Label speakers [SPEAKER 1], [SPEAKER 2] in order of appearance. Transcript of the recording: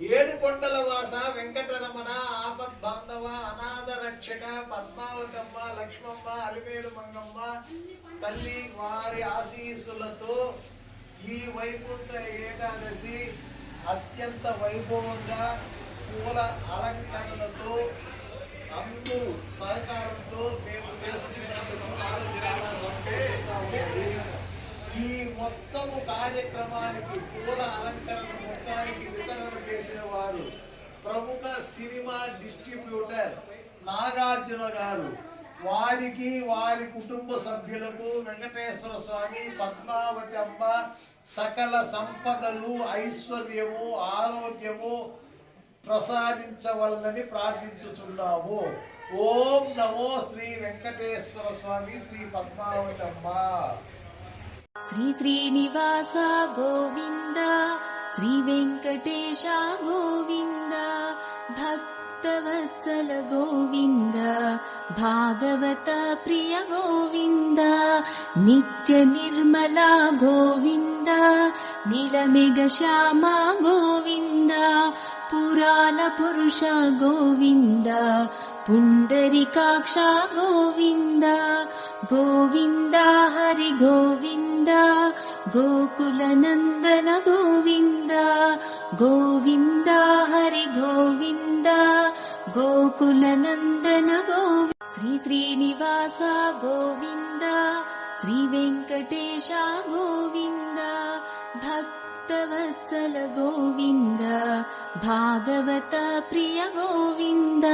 [SPEAKER 1] ఏడుకొండల వాస వెంకటరమణ ఆపద్బాంధవ అనాథ రక్షక పద్మావతమ్మ లక్ష్మమ్మ అలిమేలు మంగమ్మ తల్లి వారి ఆశీస్సులతో ఈ వైకుంఠ ఏకాదశి అత్యంత వైభవంగా పూల అలంకరణలతో అందరూ సహకారంతో మేము చేస్తున్నందుకు ఈ మొత్తము కార్యక్రమానికి పూల అలంకరణ మొత్తానికి వితరణ చేసిన వారు ప్రముఖ సినిమా డిస్ట్రిబ్యూటర్ నాగార్జున గారు. వారికి వారి కుటుంబ సభ్యులకు వెంకటేశ్వర స్వామి పద్మావతి అమ్మ సకల సంపదలు ఐశ్వర్యము ఆరోగ్యము ప్రసాదించవల్లని ప్రార్థించుచున్నాము. ఓం నమో శ్రీ వెంకటేశ్వర స్వామి శ్రీ పద్మావతి అమ్మ.
[SPEAKER 2] శ్రీ శ్రీనివాస గోవింద శ్రీ వెంకటేశ గోవింద భక్తవత్సల గోవింద భాగవత ప్రియ గోవింద నిత్య నిర్మల గోవింద నీలమేఘ శ్యామ గోవింద పురాణ పురుష గోవింద పుండరీకాక్ష గోవింద గోవింద హరి గోవింద గోకుల నందన గోవింద గోవింద హరి గోవింద గోకుల నందన గోవింద. శ్రీ శ్రీనివాస గోవింద శ్రీ వెంకటేశ గోవింద భక్తవత్సల గోవింద భాగవత ప్రియ గోవింద.